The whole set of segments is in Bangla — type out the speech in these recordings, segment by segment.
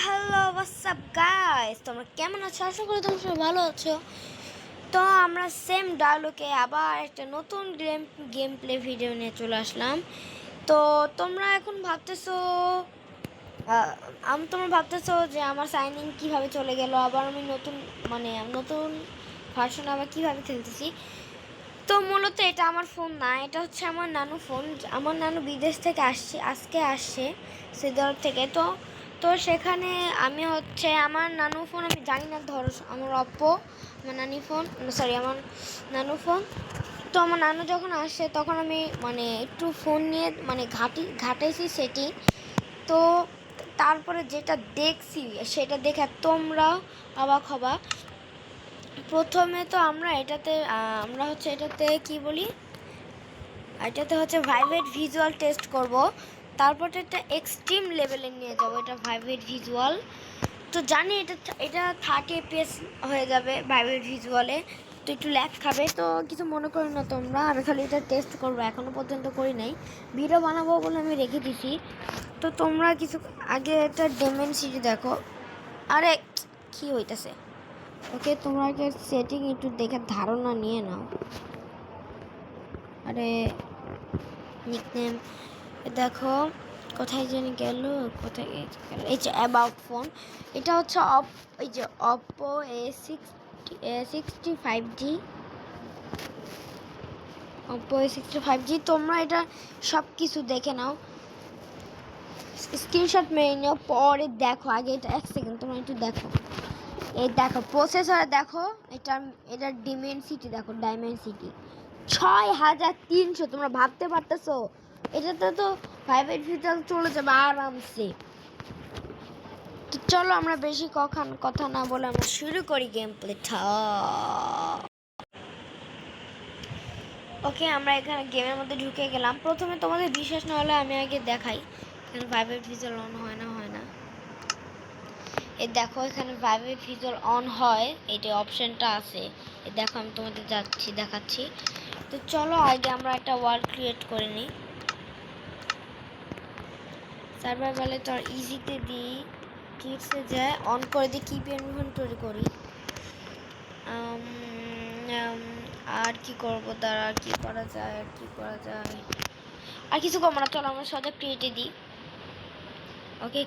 হ্যালো হোয়াটসঅ্যাপ গাইস, তোমরা কেমন আছো? আশা করি তোমরা সবাই ভালো আছো। তো আমরা সেম ডায়লগে আবার একটা নতুন গেম প্লে ভিডিও নিয়ে চলে আসলাম। তো তোমরা এখন ভাবতেছো যে আমার সাইন ইন কীভাবে চলে গেল, আবার আমি নতুন ভার্সন আবার কীভাবে খেলতেছি। তো মূলত এটা আমার ফোন না, এটা হচ্ছে আমার নানু ফোন। আমার নানু বিদেশ থেকে আজকে আসছে সিদার থেকে। তো সেখানে আমি হচ্ছে আমার নানু ফোন, আমি জানি না, ধরো আমার অপ্পো, আমার আমার নানু ফোন। তো আমার নানু যখন আসে তখন আমি একটু ফোন নিয়ে ঘাটাইছি সেটিং। তো তারপরে যেটা দেখছি সেটা দেখে তোমরাও অবাক হবা। প্রথমে তো আমরা এটাতে কি বলি, এটাতে হচ্ছে ভাইব্রেট ভিজুয়াল টেস্ট করব। তারপর এটা এক্সট্রিম লেভেলে নিয়ে যাব, এটা ভাইব্রেট ভিজুয়াল। তো জানি এটা 30 FPS হয়ে যাবে ভাইব্রেট ভিজুয়ালে। তো একটু ল্যাগ খাবে, তো কিছু মনে করো না তোমরা। আমি খালি এটা টেস্ট করবো, এখনও পর্যন্ত করি নাই, ভিডিও বানাবো বলে আমি রেখে দিছি। তো তোমরা কিছু আগে এটা ডেমেনসিটি দেখো। আরে কি হইতেছে? ওকে, তোমরা আগে সেটিং একটু দেখে ধারণা নিয়ে নাও। আরে নিকনেম দেখো, কোথায় জানি গেল, কোথায় গেল? এই যে অ্যাবাউট ফোন, এটা হচ্ছে এই যে অপ্পো A65G, অপ্পো A65G। তোমরা এটা সব কিছু দেখে নাও, স্ক্রিনশট মেরে নাও, পরে দেখো। আগে এটা 1 সেকেন্ড তোমরা একটু দেখো। এই দেখো প্রসেসর, দেখো এটার ডাইমেনসিটি 6300। তোমরা ভাবতে পারতেছো এটাতে তো ভাইব্রেট ভিজুয়াল চলে যাবে আরামসে। তো চলো আমরা বেশি কথা না বলে আমরা শুরু করি গেম প্লেটা। ওকে, আমরা এখানে গেমের মধ্যে ঢুকে গেলাম। প্রথমে তোমাদের বিশ্বাস না হলে আমি আগে দেখাই এখানে ভাইব্রেট ভিজুয়াল অন হয় না। এই দেখো এখানে ভাইব্রেট ভিজুয়াল অন হয়, এটা অপশনটা আছে। এই দেখো আমি তোমাদের দেখাচ্ছি। তো চলো আগে আমরা একটা ওয়ার্ল্ড ক্রিয়েট করে নিই। সার্ভাইভালে তো ইজিতে দিই, কিটসে যায় অন করে দিই, কিপ ইনভেন্টরি করি। আর কি করবো, দাঁড়া, আর কি করা যায় আর কিছু করবো না। চলো আমরা সোজা ক্রিয়েটে দিই। ওকে,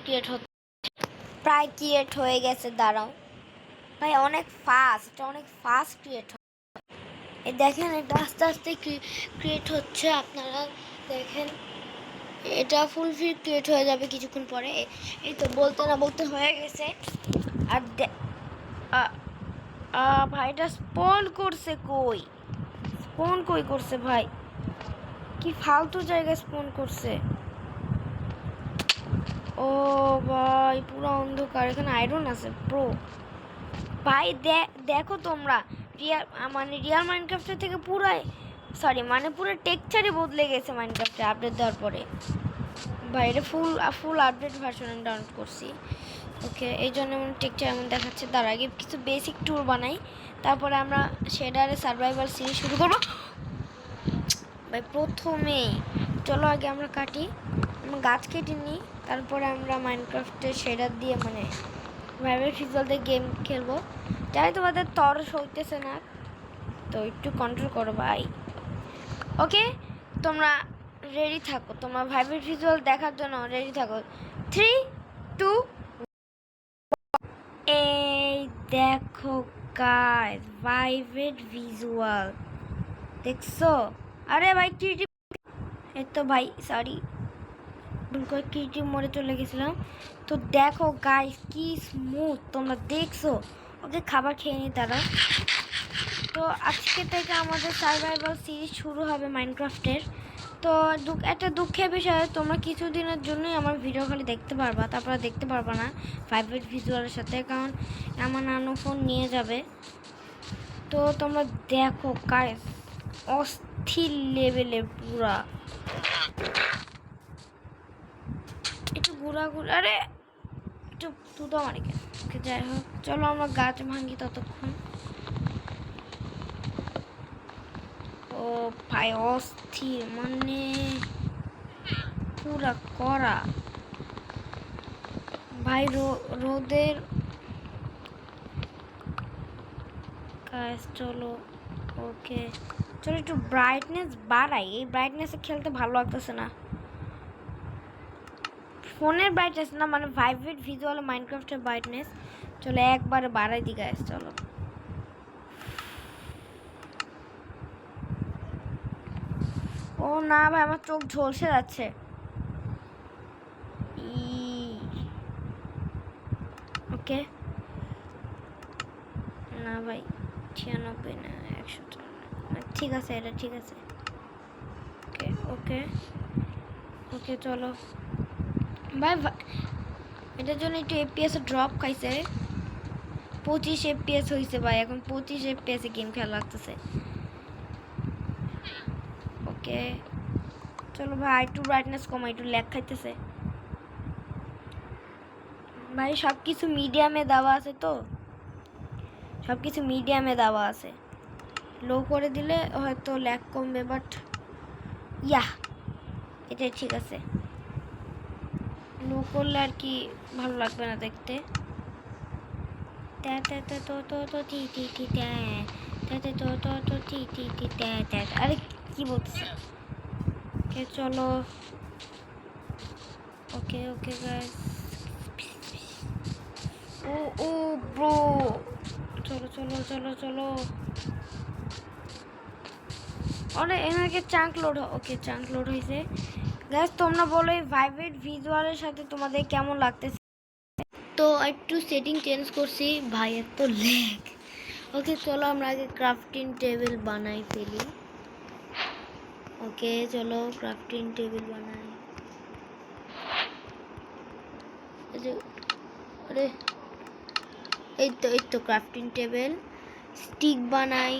প্রায় ক্রিয়েট হয়ে গেছে। দাঁড়াও ভাই, অনেক ফাস্ট ক্রিয়েট হয়। এই দেখেন, এটা আস্তে আস্তে ক্রিয়েট হচ্ছে, আপনারা দেখেন। এটা ফুল ফিল ক্রিয়েট হয়ে যাবে কিছুক্ষণ পরে। এই তো বলতে না বলতে হয়ে গেছে। আর ভাইটা স্পন করছে ভাই, কি ফালতু জায়গায় স্পন করছে। ও ভাই, পুরো অন্ধকার, এখানে আয়রন আছে প্রো ভাই। দেখো তোমরা, রিয়াল মাইনক্রাফটের থেকে পুরো টেক্সচারই বদলে গেছে মাইনক্রাফটে আপডেট দেওয়ার পরে ভাই। এটা ফুল আপডেট ভার্সন আমি ডাউনলোড করছি। ওকে, এই জন্য টেক্সচার এমন দেখাচ্ছে। তার আগে কিছু বেসিক ট্যুর বানাই, তারপরে আমরা শেডারে সার্ভাইভাল সিরিজ শুরু করবো ভাই। প্রথমে চলো আগে আমরা গাছ কেটে নিই, তারপরে আমরা মাইনক্রাফটে শেডার দিয়ে ভাইব্রেট ভিজুয়াল দিয়ে গেম খেলবো। যাই তোমাদের তরস হইতেছে না, তো একটু কন্ট্রোল করো ভাই। ওকে, তোমরা রেডি থাকো, তোমরা ভাইব্রেট ভিজুয়াল দেখার জন্য রেডি থাকো। 3, 2, এই দেখো গাইস, ভাইব্রেট ভিজুয়াল দেখছো? আরে ভাই ক্রিয়েটিভ, এই তো ভাই সরি, ক্রিয়েটিভ মোডে চলে গেছিলাম। তো দেখো গাইস কি স্মুথ, তোমরা দেখছো? ওকে, খাবার খেয়ে নি তারা। তো আজকে থেকে আমাদের সার্ভাইভাল সিরিজ শুরু হবে মাইনক্রাফটের। তো একটা দুঃখের বিষয়, তোমরা কিছুদিনের জন্যই আমার ভিডিও খালি দেখতে পারবা, তারপরে দেখতে পারবা না ভাইব্রেট ভিজুয়ালের সাথে, কারণ আমার নানু ফোন নিয়ে যাবে। তো তোমরা দেখো গাইস, অস্থির লেভেলের পুরা একটু ঘুরা আরে একটু তুতো মারি কেন। যাই হোক, চলো আমরা গাছ ভাঙি ততক্ষণ। ও ভাই অস্থির, পুরা করা ভাই রোদের কাজ চলো। ওকে চলো একটু ব্রাইটনেস বাড়াই, এই ব্রাইটনেসে খেলতে ভালো লাগতেছে না। ফোনের ব্রাইটনেস না, মানে ভাইব্রেট ভিজুয়াল মাইনক্রাফটের ব্রাইটনেস। চলো একবারে বাড়াই দিই গাইস, চলো। ও না ভাই, আমার চোখ ঝলসে যাচ্ছে। ওকে না ভাই, 96 না 100, ঠিক আছে, এটা ঠিক আছে। ওকে ওকে ওকে চলো ভাই। এটার জন্য একটু এফপিএস ড্রপ খাইছে, 25 এফপিএস হয়েছে ভাই, এখন 25 এফপিএস গেম খেলা লাগতেছে। ওকে চলো ভাই, একটু ব্রাইটনেস কমাই, একটু ল্যাগ খাইতেছে ভাই। সব কিছু মিডিয়ামে দেওয়া আছে তো, সব কিছু মিডিয়ামে দেওয়া আছে। লো করে দিলে হয়তো ল্যাগ কমবে, বাট ইয়া এটা ঠিক আছে। লো করলে আর কি ভালো লাগবে না দেখতে। আরে কি বলতেছে? ওকে চলো। ওকে ওকে গাইস। ও ও ব্রো, চলো চলো চলো চলো। আরে এনাকে চাঙ্ক লোড, ওকে চাঙ্ক লোড হয়েছে গাইস। তোমরা বলো এই ভাইব্রেট ভিজুয়ালের সাথে তোমাদের কেমন লাগতেছে? তো একটু সেটিং চেঞ্জ করছি ভাই, এত ল্যাগ। ওকে চলো আমরা আগে ক্রাফটিং টেবিল বানাই ফেলি। ওকে চলো ক্রাফটিং টেবিল বানাই। আরে এই তো ক্রাফটিং টেবিল। স্টিক বানাই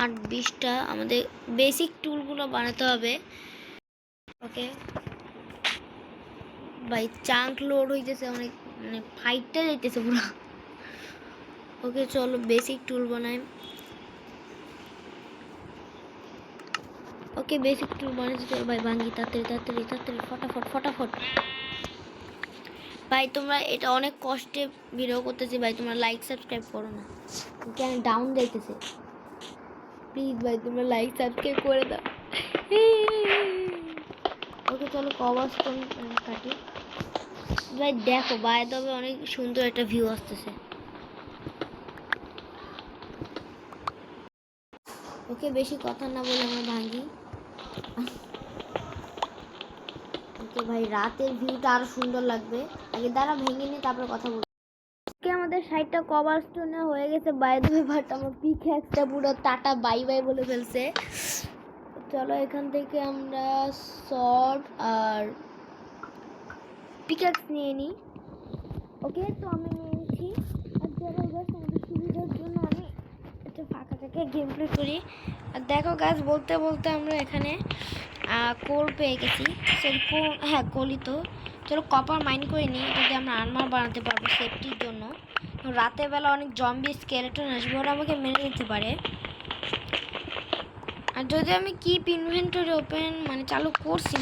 8-20টা, আমাদের বেসিক টুলগুলো বানাতে হবে। ওকে ভাই চাঙ্ক লোড হইতেছে অনেক, মানে ফাইটটা যাইতেছে পুরো। ওকে চলো বেসিক টুল বানাই। ওকে বেসিক টুল বানাইছি, চলো ভাই ভাঙি তাড়াতাড়ি তাড়াতাড়ি তাড়াতাড়ি, ফটাফট ফটাফট। ভাই তোমরা এটা অনেক কষ্টে ভিডিও করতেছি ভাই, তোমরা লাইক সাবস্ক্রাইব করো না, কেন ডাউন যাইতেছে। প্লিজ ভাই তোমরা লাইক সাবস্ক্রাইব করে দাও। ওকে চলো কভার স্টোন কাটি ভাই। দেখো ভাই তবে অনেক সুন্দর একটা ভিউ আসতেছে। ওকে বেশি কথা না বলে আমরা ভাঙি। ওকে ভাই রাতের ভিউটা আরো সুন্দর লাগবে, আগে দ্বারা ভেঙে নিয়ে তারপরে কথা বলবো। ওকে আমাদের সাইডটা কভার স্টোনে হয়ে গেছে বাই দ্য ওয়ে, বাট আমার পিকঅ্যাক্সটা পুরো টাটা বাই বাই বলে ফেলছে। চলো এখান থেকে আমরা শর্ট আর পিকঅ্যাক্স নিয়ে নিই। ওকে তো আমি নিয়ে নিচ্ছি। আর চলো গাছ আমাদের সুবিধার জন্য আমি একটা ফাঁকা থেকে গেম প্লে করি। আর দেখো গাছ বলতে বলতে আমরা এখানে কোল পেয়ে গেছি। সেই কোল, হ্যাঁ কোলই তো। চলো কপার মাইন করে নিই, যদি আমরা আর্মার বানাতে পারবো সেফটির জন্য। রাতের বেলা অনেক জম্বি স্কেলেটন আসবে, ওরা আমাকে মেরে নিতে পারে। আর যদি আমি কিপ ইনভেন্টরি ওপেন মানে চালু করছি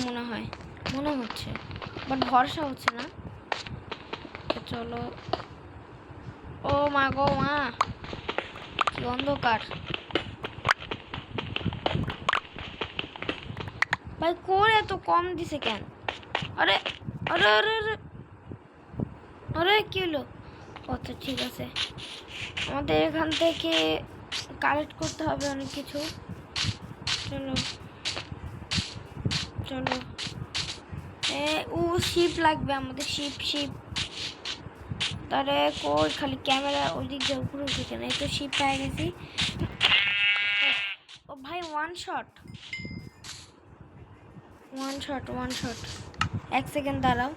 মনে হচ্ছে, বাট ভরসা হচ্ছে না। চলো ও মা গো মা, কি অন্ধকার ভাই, করে এত কম দিছে কেন? আরে আরে আরে আরে আরে কি হলো? আচ্ছা ঠিক আছে, আমাদের এখান থেকে কালেক্ট করতে হবে অনেক কিছু। চলো চলো ও শিপ লাগবে আমাদের, শিপ। তারে কই খালি ক্যামেরা ওই দিক দিয়ে উপরে উঠে কেন? এই তো শিপ পেয়ে গেছি। ও ভাই ওয়ান শট। 1 সেকেন্ড দাঁড়াও,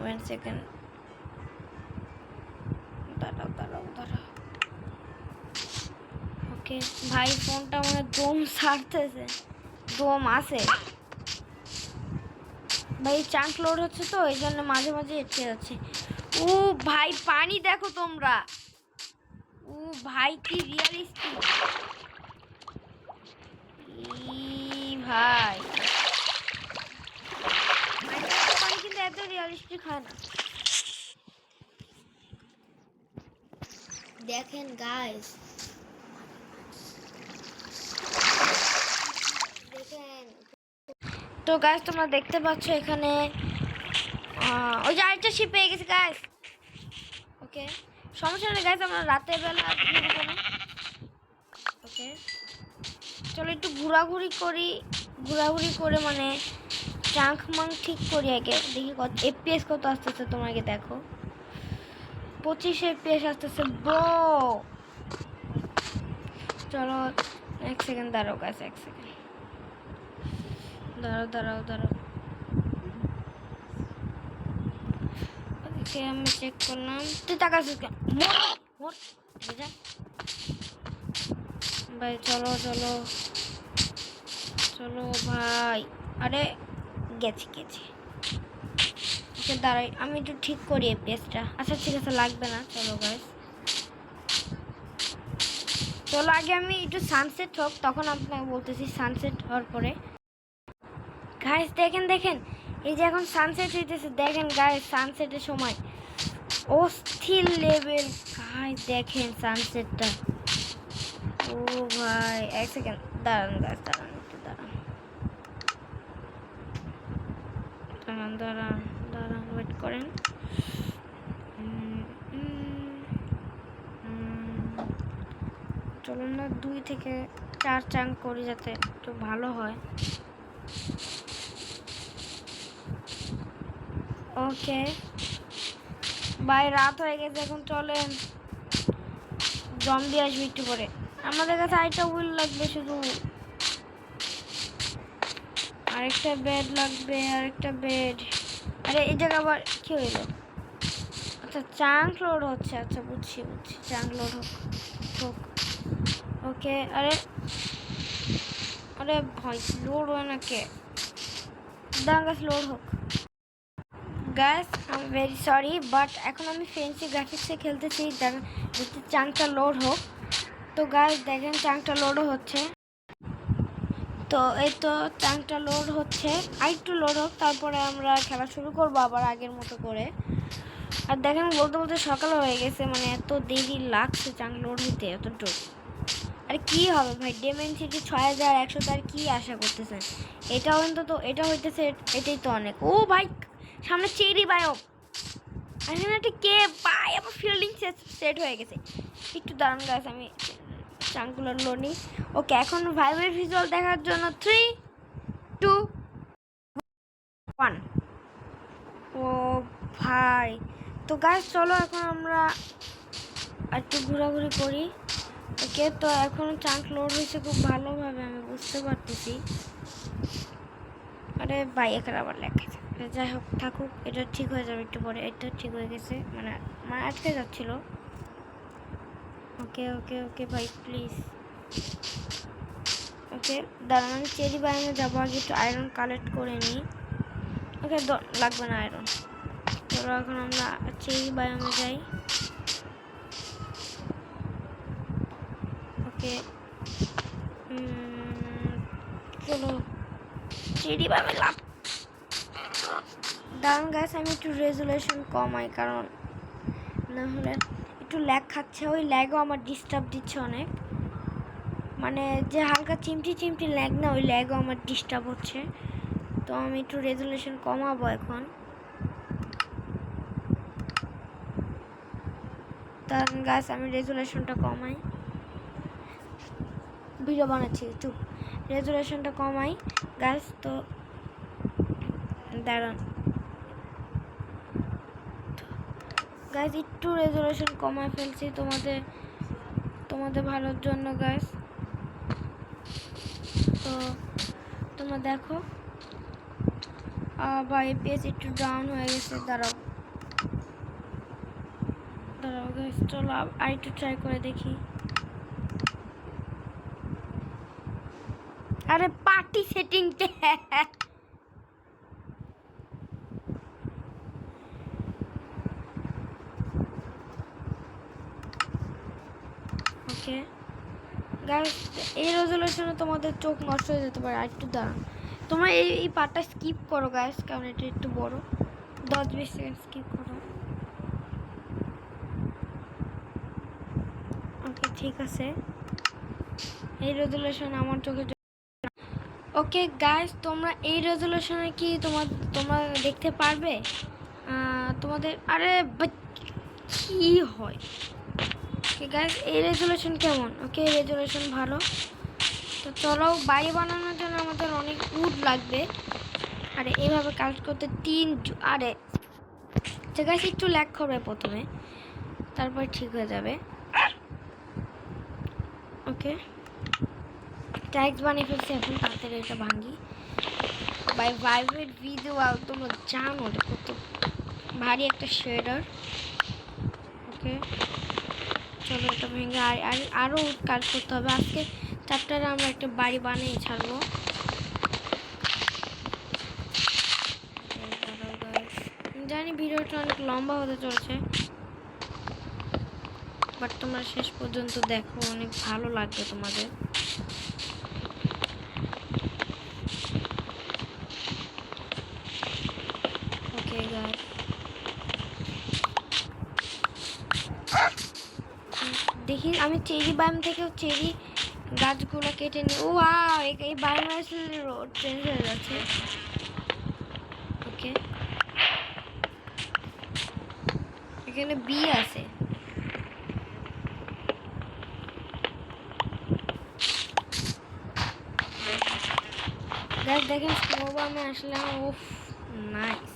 1 সেকেন্ড দাঁড়াও। ওকে ভাই ফোনটা মানে দম ছাড়তেছে, দম আছে ভাই। চাঙ্ক লোড হচ্ছে তো এই জন্য মাঝে মাঝে এটকে যাচ্ছে। ও ভাই পানি দেখো তোমরা, ও ভাই কি রিয়ালিস্টিক ভাই। তো রিয়ালিস্টিক হয় না। দেখেন গাইস, দেখেন তো গাইস, তোমরা দেখতে পাচ্ছ এখানে ওই যে আরেকটা শিপ পেয়ে গেছে গাইস। ওকে, সমস্যা নেই গাইস, আমরা রাতের বেলা ঘুরবো না। ওকে, চলো একটু ঘোরাঘুরি করে মানে ট্রাঙ্ক মাঙ্ক ঠিক করি আগে। দেখি কত এফপিএস কত আসতেছে, তোমাকে দেখো 25 এফপিএস আসতেছে ব্রো। চলো 1 সেকেন্ড দাঁড়াও গাইস, 1 সেকেন্ড দাঁড়াও। ওকে, আমি চেক করলাম। তুই তাকাচ্ছিস কেন? মোর যা ভাই, চলো ভাই। আরে গেছি। ওকে দাঁড়াই, আমি একটু ঠিক করি এই পেজটা। আচ্ছা ঠিক আছে, লাগবে না। চলো গাইস, চলো আগে আমি একটু সানসেট হোক, তখন আপনাকে বলতেছি। সানসেট হওয়ার পরে গাইস দেখেন এই যে এখন সানসেট হইতেছে। দেখেন গাইস, সানসেটের সময় অস্থির লেভেল গাইস। দেখেন সানসেটটা। ও ভাই 1 সেকেন্ড দাঁড়ান গাইস, একটু দাঁড়ান ওয়েট করেন। চলুন না 2 থেকে 4 চাঙ্ক করি, যাতে একটু ভালো হয়। ওকে ভাই, রাত হয়ে গেছে, এখন চলেন। জম্বি আসবে একটু পরে। আমাদের কাছে আরেকটা হুইল লাগবে, শুধু আরেকটা বেড লাগবে, আরেকটা বেড। আরে এই জায়গা আবার কি হইলো? আচ্ছা, চাঙ্ক লোড হচ্ছে। আচ্ছা বুঝছি, চাঙ্ক লোড হোক। ওকে, আরে ভাই লোড হয় না কে? গাছ লোড হোক guys. I am very sorry, but এখন আমি ফেন্সি গ্রাফিক্সে খেলতেছি, যাতে চাঙ্কটা লোড হোক। তো গাইস দেখেন, চাঙ্কটা লোডও হচ্ছে। তো এই তো চাঙ্কটা লোড হচ্ছে, আরেকটু লোড হোক, তারপরে আমরা খেলা শুরু করবো আবার আগের মতো করে। আর দেখেন, বলতে সকাল হয়ে গেছে, মানে এত দেরি লাগছে চাঙ্ক লোড হইতে এতটুকু। আরে কি হবে ভাই, ডেমেনসিটি 6100, তার কি আশা করতেছেন? এটা হইতেছে, এটাই তো অনেক। ও ভাই, সামনে চেরি বায়ো। এখানে একটা কে ভাই, আমার ফিল্ডিং সেট হয়ে গেছে। একটু দাঁড়ান গাইস, আমি চাঙ্কগুলো লোনি। ওকে, এখন ভাইবের ভিজুয়াল দেখার জন্য 3, 2, 1। ও ভাই, তো গাইস চলো এখন আমরা একটু ঘোরাঘুরি করি। ওকে, তো এখন চাঙ্ক লোড হয়েছে খুব ভালোভাবে, আমি বুঝতে পারতেছি। আরে ভাই, এখানে আবার লেখা আছে। যাই হোক, থাকুক, এটা ঠিক হয়ে যাবে একটু পরে। এটা ঠিক হয়ে গেছে, মানে আটকে যাচ্ছিল। ওকে ভাই প্লিজ। ওকে দাঁড়ান, আমি চেরি বায়ামে যাবো, আগে একটু আয়রন কালেক্ট করে নিই। ওকে, লাগবে না আয়রন। চলো এখন আমরা চেরি বায়ামে যাই। ওকে, চলো চেরি বায়ামে লাভ। দাঁড়ান গাছ, আমি একটু রেজুলেশন কমাই, কারণ না হলে একটু ল্যাগ খাচ্ছে। ওই ল্যাগও আমার ডিস্টার্ব দিচ্ছে অনেক, মানে যে হালকা চিমটি ল্যাগ না, ওই ল্যাগও আমার ডিস্টার্ব হচ্ছে। তো আমি একটু রেজুলেশন কমাবো এখন। দাঁড়ান গাছ, আমি রেজুলেশনটা কমাই। ভিডিও বানাচ্ছি, চুপ। রেজুলেশনটা কমাই গাছ। তো দাঁড়ান গাইস, একটু রেজুলেশন কমায় ফেলছি তোমাদের ভালোর জন্য গাইস। তো তোমরা দেখো, ভাই পেজ একটু ডাউন হয়ে গেছে। দাঁড়াও গাইস, চলো আর একটু ট্রাই করে দেখি। আরে পার্টি সেটিংতে ওকে গাইস, এই রেজুলেশনে তোমাদের চোখ নষ্ট হয়ে যেতে পারে। আর একটু দাঁড়ান, তোমরা এই পার্টটা স্কিপ করো গাইস, কারণ এটা একটু বড়। 10-20 সেকেন্ড স্কিপ করো। ওকে ঠিক আছে, এই রেজুলেশন আমার চোখে। ওকে গাইস, তোমরা এই রেজুলেশনে কি তোমরা দেখতে পারবে তোমাদের? আরে কি হয়? ওকে গাইস, এই রেজুলেশন কেমন? ওকে রেজুলেশন ভালো। তো চলো, বাড়ি বানানোর জন্য আমাদের অনেক উড লাগবে। আরে এইভাবে কাজ করতে আরে ঠিক আছে, একটু ল্যাগ করবে প্রথমে, তারপর ঠিক হয়ে যাবে। ওকে ট্যাক্স বানিয়ে ফেলছি, এখন তাড়াতাড়ি এটা ভাঙি। বাই ভাইব্রেট ভিডিও তোমরা জানো কত ভারী একটা শেডার। ওকে চলো, এটা ভেঙে আরও কাজ করতে হবে। আজকে চ্যাপ্টারে আমরা একটা বাড়ি বানিয়ে ছাড়বো। জানি ভিডিওটা অনেক লম্বা হতে চলছে, বাট তোমরা শেষ পর্যন্ত দেখো, অনেক ভালো লাগবে তোমাদের। ওকে গাইস, দেখি আমি চেরি বাম থেকেও চেরি গাছগুলো কেটে নিই। ও এই বাম আসলে রোড চেঞ্জ হয়ে যাচ্ছে। ওকে এখানে বি আছে। গাছ দেখেন স্নো বামে আসলাম। উফ নাইস।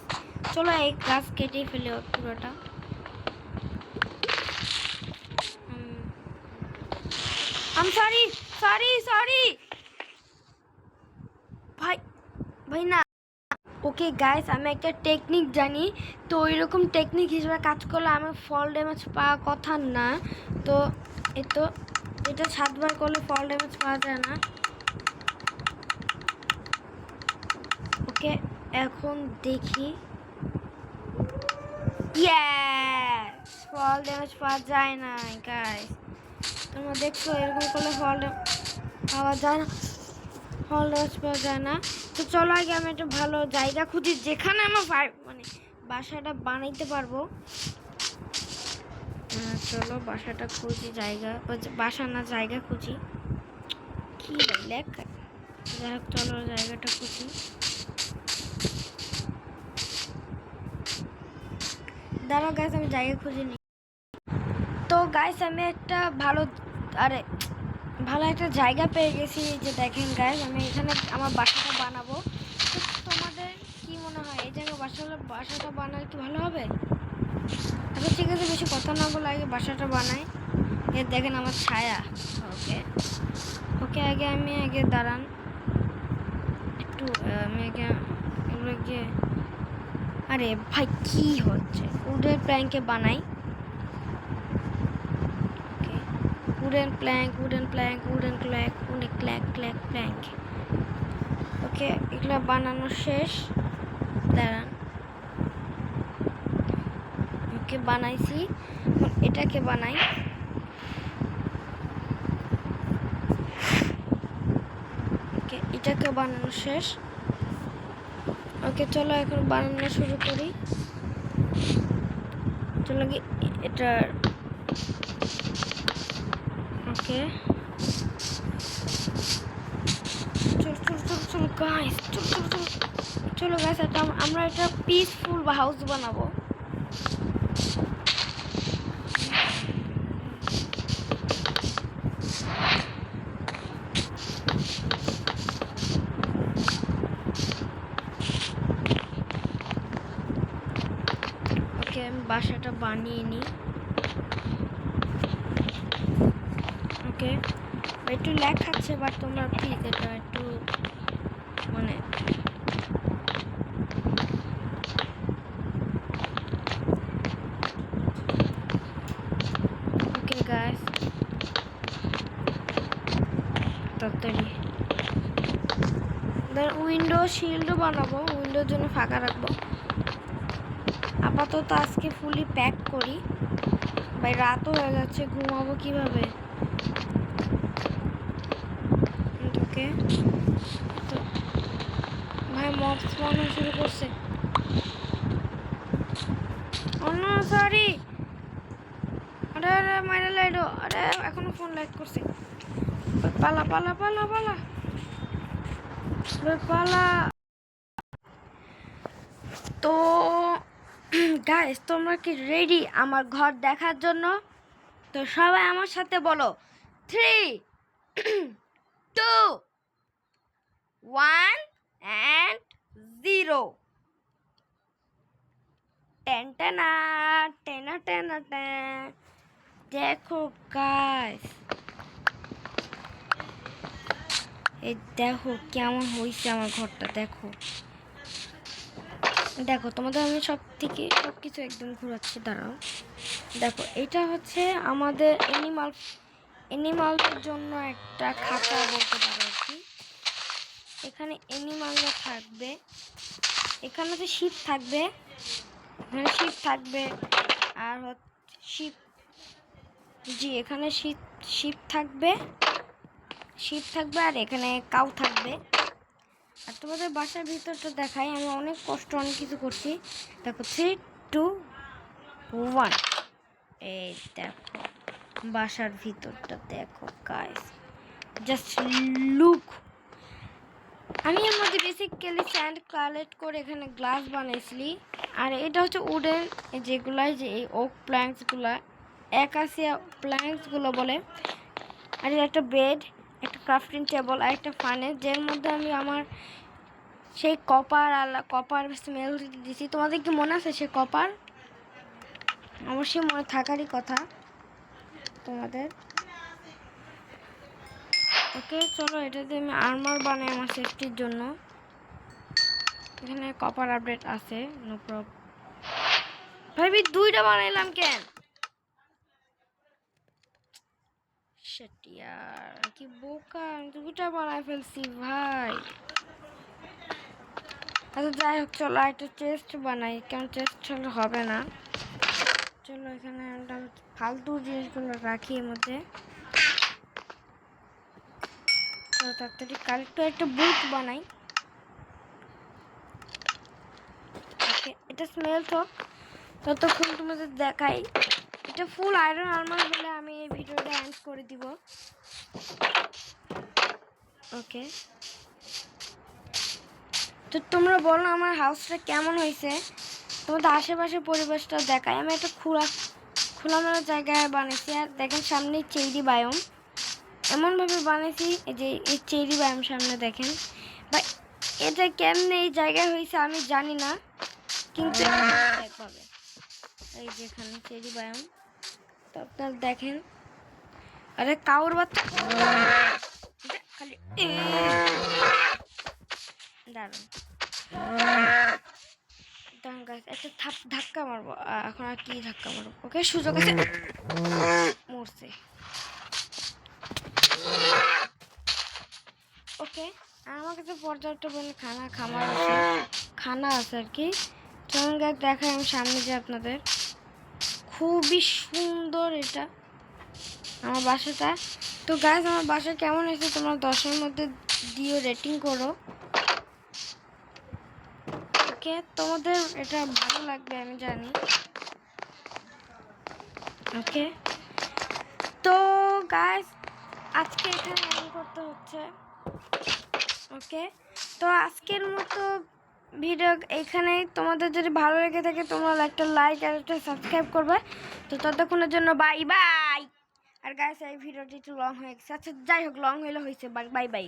চলো এই গাছ কেটে ফেলে পুরোটা। I'm sorry ভাই না। ওকে গাইস, আমি একটা টেকনিক জানি, তো এরকম টেকনিক হিসেবে কাজ করলে আমার ফল ড্যামেজ পাওয়ার কথা না। তো এটা 7 বার করলে ফল ড্যামেজ পাওয়া যায় না। ওকে এখন দেখি, ইয়েস, ফল ড্যামেজ পাওয়া যায় না গাইস। তোমরা দেখছো এরকম করলে ফল পাওয়া যায় না, ফল ড্যামেজ পাওয়া যায় না। তো চলো আগে আমি একটা ভালো জায়গা খুঁজি যেখানে আমার মানে বাসাটা বানাইতে পারবো। চলো বাসাটা খুঁজি, বাসা না জায়গা খুঁজি। কি লেখ, যাই হোক চলো জায়গাটা খুঁজি। দাঁড়াও গাইস, আমি জায়গা খুঁজে নিই। তো গাইস আমি একটা ভালো একটা জায়গা পেয়ে গেছি। যে দেখেন গাইস, আমি এখানে আমার বাসাটা বানাবো। তো তোমাদের কি মনে হয় এই জায়গায় বাসাটা বানালে কি ভালো হবে? আচ্ছা ঠিক আছে, বেশি কথা না বলে আগে বাসাটা বানাই। দেখেন আমার ছায়া। ওকে আমি দাঁড়ান একটু, আমি এগুলো গিয়ে, আরে ভাই কি হচ্ছে? উডের প্ল্যাঙ্কে বানাই। উডেন প্ল্যাঙ্ক ওকে এগুলো বানানো শেষ। দাঁড়ান, ওকে বানাইছি, এটাকে বানাই। ওকে এটাকে বানানো শেষ। ওকে চলো এখন বানানো শুরু করি। চলো এটা, ওকে চলো গাইস, চলো গাইস, আমরা এটা পিসফুল হাউস বানাবো। ওকে আমি বাসাটা বানিয়ে নিই। ওকে একটু ল্যাগ খাচ্ছে, বাট তোমরা প্লিজ এটা একটু মানে ওকে গাইস তাড়াতাড়ি উইন্ডো শিল্ডও বানাবো, উইন্ডোর জন্য ফাঁকা রাখবো। আপাতত আজকে ফুলি প্যাক করি, ভাই রাতও হয়ে যাচ্ছে, ঘুমাবো কিভাবে? ওকে তো ভাই মব স্পন শুরু করছে। সরি। আরে আরে মাইরা লাইডো, আরে এখনো ফোন লাইট করছে। পালা পালা পালা পালা পালা। তো গাইস, তোমরা কি রেডি আমার ঘর দেখার জন্য? তো সবাই আমার সাথে বলো, 3 2 1 and 0। টেন টেনা টেনা টেনা টেন। দেখো গাইস, এই দেখো কেমন হয়েছে আমার ঘরটা। দেখো দেখো তোমাদের আমি সব কিছু একদম ঘোরাচ্ছি, দাঁড়াও। দেখো এটা হচ্ছে আমাদের অ্যানিমালদের জন্য একটা খাঁচা বলতে পারো আর কি। এখানে অ্যানিমালরা থাকবে, এখানে তো শিপ থাকবে, এখানে শিপ থাকবে, আর শিপ, জি এখানে শিপ থাকবে, আর এখানে কাউ থাকবে। আর তোমাদের বাসার ভিতরটা দেখাই, আমি অনেক কিছু করছি। দেখো 3 2 1, এই দেখো বাসার ভিতরটা দেখো গাইস, জাস্ট লুক। আমি এর মধ্যে বেসিক্যালি স্যান্ড কালেক্ট করে এখানে গ্লাস বানাইছিলি। আর এটা হচ্ছে উডেন, যেগুলাই যে এই ওক প্ল্যাঙ্কসগুলা, অ্যাকাসিয়া প্ল্যাঙ্কসগুলো বলে। আর একটা বেড, একটা ক্রাফটিং টেবল, আর একটা ফার্নেস, যের মধ্যে আমি আমার সেই কপার স্মেল দিয়েছি। তোমাদের কি মনে আছে সে কপার? অবশ্যই মনে থাকারই কথা তোমাদের। ওকে চলো, এটাতে আমি আর্মার বানাই আমার সেফটির জন্য। এখানে কপার আপডেট আছে, নো প্রবলেম। ভাবি 2টা বানাইলাম কেন? ইয়ার কি বোকা, আমি 2টা বানাই ফেলছি ভাই। আচ্ছা যাই হোক, চলো একটা চেস্ট বানাই, কারণ চেস্ট হলে হবে না। চলো এখানে ফালতু জিনিসগুলো রাখি এর মধ্যে। চলো তাড়াতাড়ি কালেক্ট একটা বুট বানাই। ওকে, এটা স্মেল তো ততক্ষণ তোমাদের দেখাই। এটা ফুল আয়রন আর্মার বলে আমি এই ভিডিওটা এন্ড করে দিব। ওকে, তো তোমরা বলো আমার হাউসটা কেমন হয়েছে। তোমাদের আশেপাশের পরিবেশটা দেখাই। আমি একটা খোলামেলা জায়গায় বানিয়েছি। আর দেখেন সামনে চেরি বায়োম, এমনভাবে বানিয়েছি যে এই চেরি বায়োম সামনে দেখেন। বা এটা কেমনে এই জায়গায় হয়েছে আমি জানি না, কিন্তু একভাবে এই যেখানে চেরি বায়োম, তো আপনারা দেখেন। আরে কাউর বাচ্চা খালি দাঁড়ান, একটা ধাক্কা মারবো। এখন আর কি ধাক্কা মারবো? ওকে, সুযোগ আছে, মরছে। ওকে, আমার কাছে পর্যাপ্ত পরিমাণে খানা আছে আর কি। চলুন গাইস দেখাই আমি সামনে যে আপনাদের। খুবই সুন্দর এটা আমার বাসাটা। তো গাইস আমার বাসা কেমন হয়েছে তোমরা 10-এর মধ্যে দিও, রেটিং করো। ওকে, তোমাদের এটা ভালো লাগবে আমি জানি। ওকে, তো গাইস আজকে এখানে এন্ড করতে হচ্ছে। ওকে, তো আজকের মতো ভিডিও এখানেই। তোমাদের যদি ভালো লেগে থাকে তোমরা একটা লাইক আর একটা সাবস্ক্রাইব করবে। তো ততক্ষণের জন্য বাই বাই। আর গাইস এই ভিডিওটি একটু লং হয়ে গেছে, আচ্ছা যাই হোক, লং হইলে হয়েছে, বাই বাই।